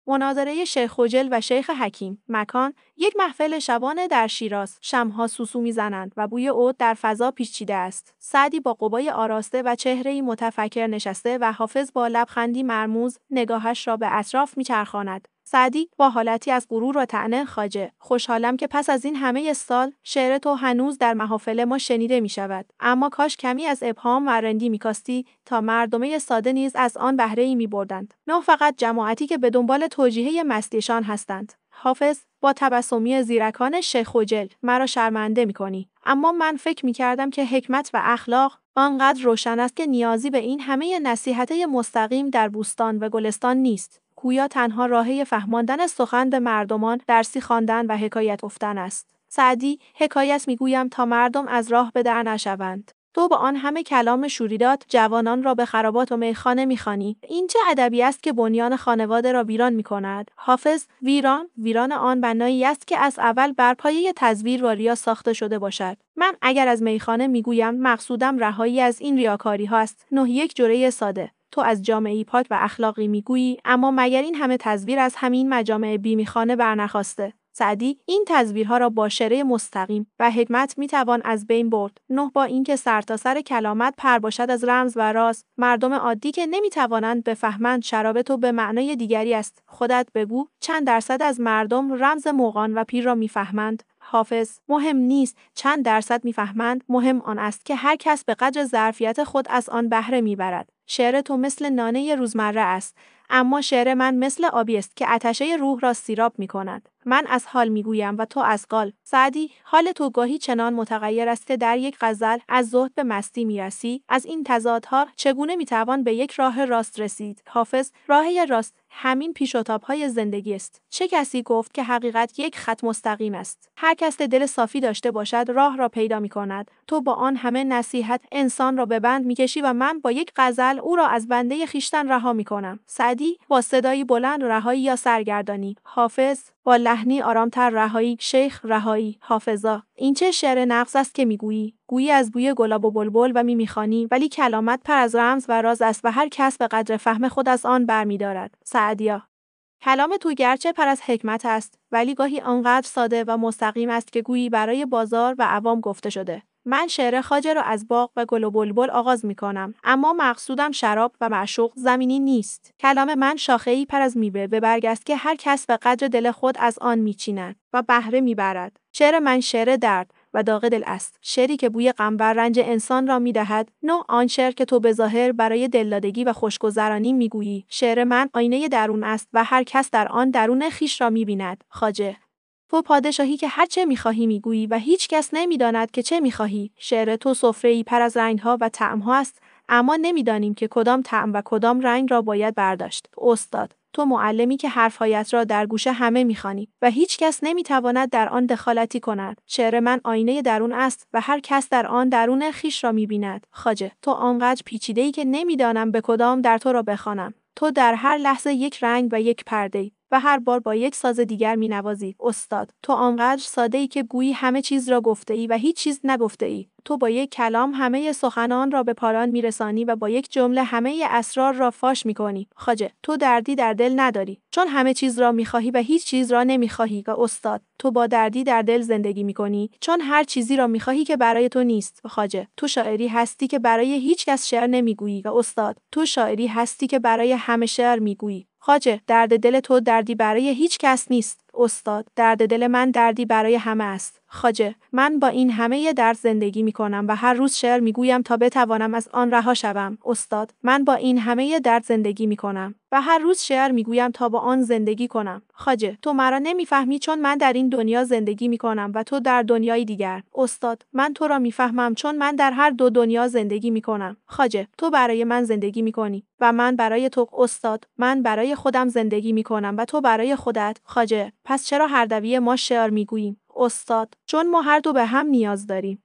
مناظره شیخ خجل و شیخ حکیم. مکان: یک محفل شبانه در شیراز. شمع‌ها سوسو می‌زنند و بوی عود در فضا پیچیده است. سعدی با قبای آراسته و چهره‌ای متفکر نشسته و حافظ با لبخندی مرموز نگاهش را به اطراف می‌چرخاند. سعدی با حالتی از غرور و طعنه: خواجه، خوشحالم که پس از این همه سال شعر تو هنوز در محافل ما شنیده می شود. اما کاش کمی از ابهام و رندی می کاستی تا مردمه ساده نیز از آن بهره‌ای می بردند. نه فقط جماعتی که به دنبال توجیه مستیشان هستند. حافظ با تبسمی زیرکان: شیخ خجل، مرا شرمنده می کنی. اما من فکر می کردم که حکمت و اخلاق آنقدر روشن است که نیازی به این همه نصیحت مستقیم در بوستان و گلستان نیست. گویا تنها راهی فهماندن سخن به مردمان درسی خواندن و حکایت گفتن است. سعدی: حکایت میگویم تا مردم از راه به در نشوند. تو با آن همه کلام شوریدات جوانان را به خرابات و میخانه میخوانی. این چه ادبی است که بنیان خانواده را ویران میکند؟ حافظ: ویران آن بنایی است که از اول بر پایه تزویر و ریا ساخته شده باشد. من اگر از میخانه میگویم مقصودم رهایی از این ریاکاری هاست. نه یک جوره ساده. تو از جامعه‌ای پاک و اخلاقی میگویی، اما مگر این همه تزویر از همین مجامع بیمیخانه برنخاسته؟ سعدی: این تزویرها را با شرع مستقیم و حکمت میتوان از بین برد. نه با اینکه سرتاسر کلامت پر باشد از رمز و راز، مردم عادی که نمیتوانند بفهمند شراب تو به معنای دیگری است. خودت بگو چند درصد از مردم رمز مغان و پیر را میفهمند؟ حافظ: مهم نیست چند درصد میفهمند، مهم آن است که هر کس به قدر ظرفیت خود از آن بهره میبرد. شعر تو مثل نانه روزمره است، اما شعر من مثل آبی است که آتشه روح را سیراب می‌کند. من از حال می‌گویم و تو از قال. سعدی: حال تو گاهی چنان متغیر است که در یک غزل از زهد به مستی می‌رسی. از این تضادها چگونه می‌توان به یک راه راست رسید؟ حافظ: راه راست همین پیش‌وتاب‌های زندگی است. چه کسی گفت که حقیقت یک خط مستقیم است؟ هر کس دل صافی داشته باشد راه را پیدا می‌کند. تو با آن همه نصیحت انسان را به بند می‌کشی و من با یک غزل او را از بنده خویشتن رها می‌کنم. سعدی: با صدایی بلند رهایی یا سرگردانی. حافظ: با لحنی آرامتر رهایی. شیخ: رهایی. حافظا: این چه شعر نغز است که میگویی؟ گویی از بوی گلاب و بلبل و میخوانی، ولی کلامت پر از رمز و راز است و هر کس به قدر فهم خود از آن برمی‌دارد. سعدیا: کلام تو گرچه پر از حکمت است، ولی گاهی آنقدر ساده و مستقیم است که گویی برای بازار و عوام گفته شده. من شعر خواجه را از باغ و گل و بلبل آغاز می‌کنم، اما مقصودم شراب و معشوق زمینی نیست. کلام من شاخه‌ای پر از میوه به برگ است که هر کس به قدر دل خود از آن می‌چیند و بهره می‌برد. شعر من شعر درد و داغ دل است، شعری که بوی غم و رنج انسان را می‌دهد، نه آن شعر که تو به ظاهر برای دلدادگی و خوشگذرانی می‌گویی. شعر من آینه درون است و هر کس در آن درون خویش را می‌بیند. خواجه: تو پادشاهی که هر چه می‌خواهی می‌گویی و هیچ کس نمی‌داند که چه می‌خواهی. شعر تو سفره‌ای پر از رنگ‌ها و طعم‌ها است، اما نمی‌دانیم که کدام طعم و کدام رنگ را باید برداشت. استاد: تو معلمی که حرف‌هایت را در گوش همه می‌خوانی و هیچ کس نمی‌تواند در آن دخالتی کند. شعر من آینه درون است و هر کس در آن درون خویش را می‌بیند. خواجه: تو آنقدر پیچیده‌ای که نمی‌دانم به کدام در تو را بخوانم. تو در هر لحظه یک رنگ و یک پرده‌ای و هر بار با یک ساز دیگر می‌نوازی. استاد: تو آنقدر ساده‌ای که گویی همه چیز را گفته‌ای و هیچ چیز نگفته‌ای. تو با یک کلام همه سخنان را به پایان می‌رسانی و با یک جمله همه اسرار را فاش می‌کنی. خواجه: تو دردی در دل نداری، چون همه چیز را می‌خواهی و هیچ چیز را نمی‌خواهی. و استاد: تو با دردی در دل زندگی می‌کنی، چون هر چیزی را می‌خواهی که برای تو نیست. خواجه: تو شاعری هستی که برای هیچ کس شعر نمی‌گویی. و استاد: تو شاعری هستی که برای همه شعر می‌گویی. خواجه: درد دل تو دردی برای هیچ کس نیست. استاد: درد دل من دردی برای همه است. خواجه: من با این همه درد زندگی می‌کنم و هر روز شعر می‌گویم تا بتوانم از آن رها شوم. استاد: من با این همه درد زندگی می‌کنم و هر روز شعر می‌گویم تا با آن زندگی کنم. خواجه: تو مرا نمی‌فهمی، چون من در این دنیا زندگی می‌کنم و تو در دنیای دیگر. استاد: من تو را می‌فهمم، چون من در هر دو دنیا زندگی می‌کنم. خواجه: تو برای من زندگی می‌کنی و من برای تو. استاد: من برای خودم زندگی می‌کنم و تو برای خودت. خواجه: پس چرا هر دوی ما شعر می‌گوییم؟ استاد: چون ما هر دو به هم نیاز داریم.